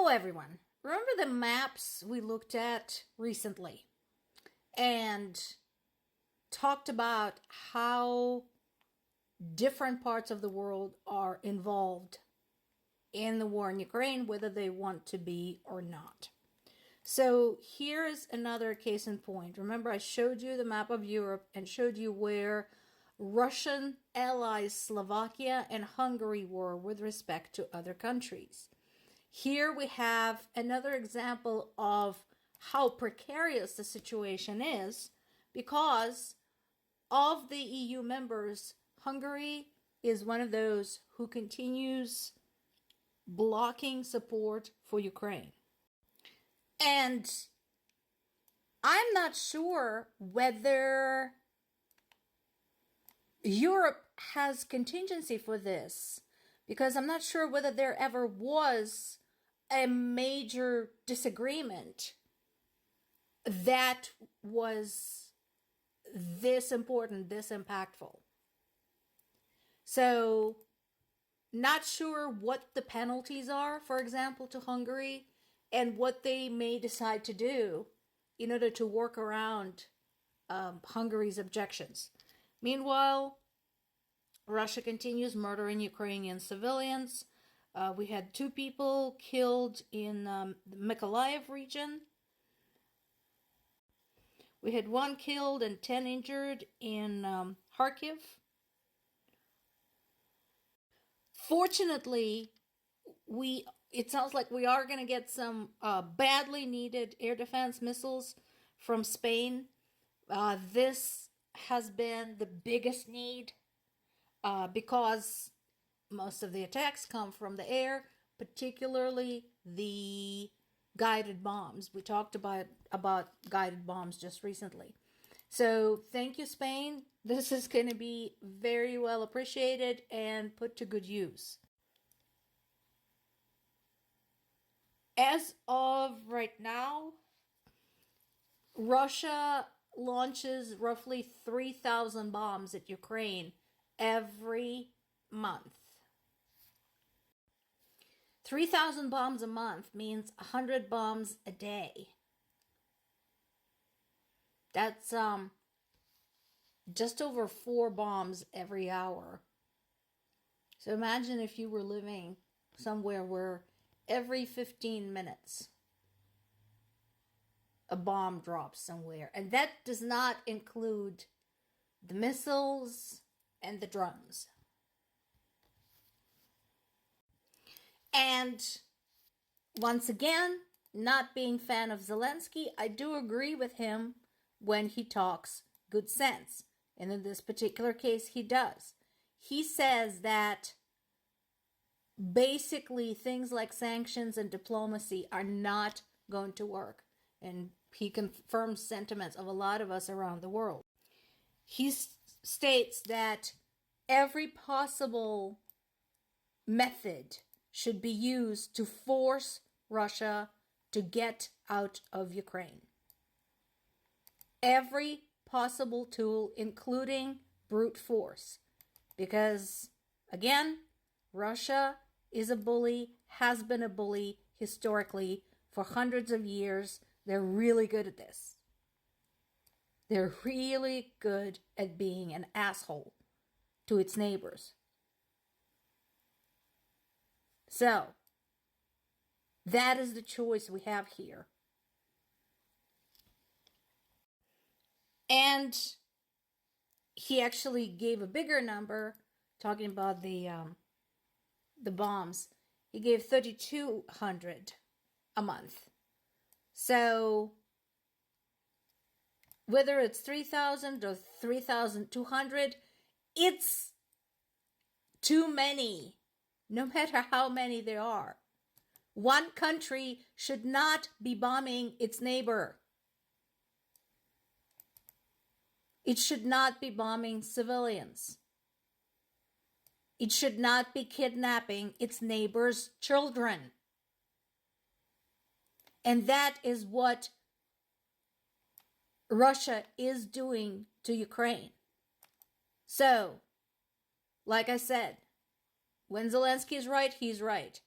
Hello everyone. Remember the maps we looked at recently and talked about how different parts of the world are involved in the war in Ukraine, whether they want to be or not. So here's another case in point. Remember, I showed you the map of Europe and showed you where Russian allies Slovakia and Hungary were with respect to other countries. Here we have another example of how precarious the situation is because of the EU members, Hungary is one of those who continues blocking support for Ukraine. And I'm not sure whether Europe has contingency for this, because I'm not sure whether there ever was a major disagreement that was this important, this impactful. So, not sure what the penalties are, for example, to Hungary, and what they may decide to do in order to work around Hungary's objections. Meanwhile, Russia continues murdering Ukrainian civilians. We had 2 people killed in the Mykolaiv region. We had 1 killed and 10 injured in Kharkiv. Fortunately, it sounds like we are going to get some badly needed air defense missiles from Spain. This has been the biggest need because most of the attacks come from the air, particularly the guided bombs. We talked about guided bombs just recently. So thank you, Spain. This is going to be very well appreciated and put to good use. As of right now, Russia launches roughly 3,000 bombs at Ukraine every month. 3,000 bombs a month means 100 bombs a day. That's just over 4 bombs every hour. So imagine if you were living somewhere where every 15 minutes a bomb drops somewhere. And that does not include the missiles and the drones. And once again, not being a fan of Zelensky, I do agree with him when he talks good sense. And in this particular case, he does. He says that basically things like sanctions and diplomacy are not going to work. And he confirms sentiments of a lot of us around the world. He states that every possible method should be used to force Russia to get out of Ukraine. Every possible tool, including brute force. Because, again, Russia is a bully, has been a bully historically for hundreds of years. They're really good at this. They're really good at being an asshole to its neighbors. So, that is the choice we have here. And he actually gave a bigger number, talking about the bombs. He gave 3,200 a month. So whether it's 3,000 or 3,200, it's too many, no matter how many there are. One country should not be bombing its neighbor. It should not be bombing civilians. It should not be kidnapping its neighbor's children. And that is what Russia is doing to Ukraine. So, like I said, when Zelensky is right, he's right.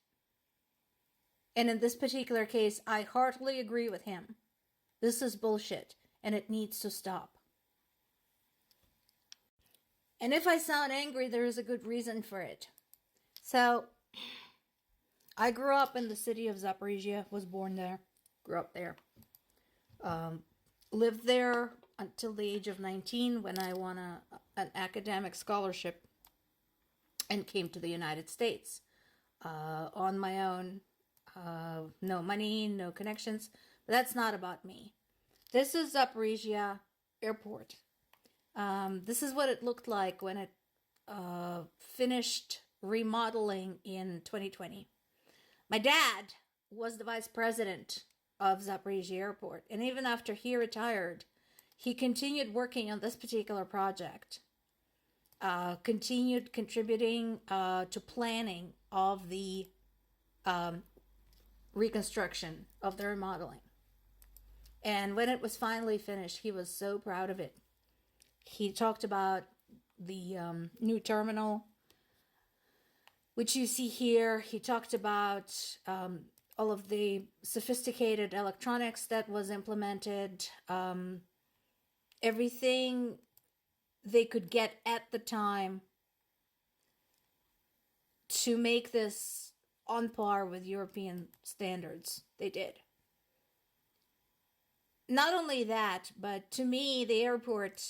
And in this particular case, I heartily agree with him. This is bullshit, and it needs to stop. And if I sound angry, there is a good reason for it. So, I grew up in the city of Zaporizhia, was born there, grew up there. Lived there until the age of 19 when I won an academic scholarship and came to the United States on my own. No money, no connections. But that's not about me. This is Zaporizhia Airport. This is what it looked like when it finished remodeling in 2020. My dad was the vice president of Zaporizhia Airport, and even after he retired, he continued working on this particular project, continued contributing to planning of the reconstruction of the remodeling. And when it was finally finished, he was so proud of it. He talked about the new terminal, which you see here. He talked about all of the sophisticated electronics that was implemented, everything they could get at the time to make this on par with European standards. They did. Not only that, but to me, the airport,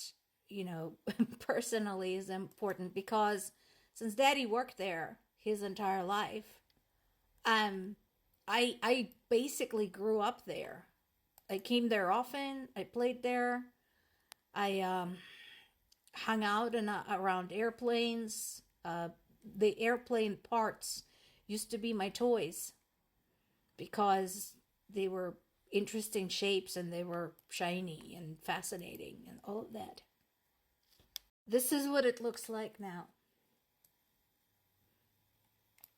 personally is important because since Daddy worked there his entire life, I basically grew up there. I came there often. I played there. I hung out around airplanes. The airplane parts used to be my toys because they were interesting shapes and they were shiny and fascinating and all of that. This is what it looks like now.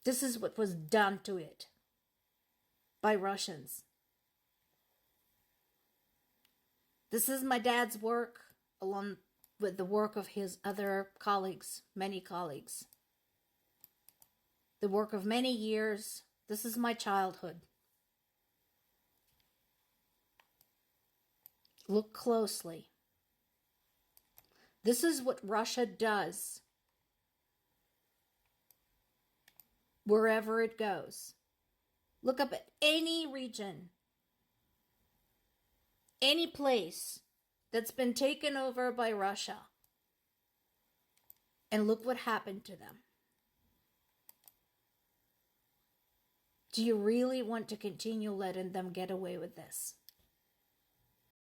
This is what was done to it by Russians. This is my dad's work along with the work of his other colleagues, many colleagues. The work of many years. This is my childhood. Look closely. This is what Russia does wherever it goes. Look up at any region, any place that's been taken over by Russia, and look what happened to them. Do you really want to continue letting them get away with this?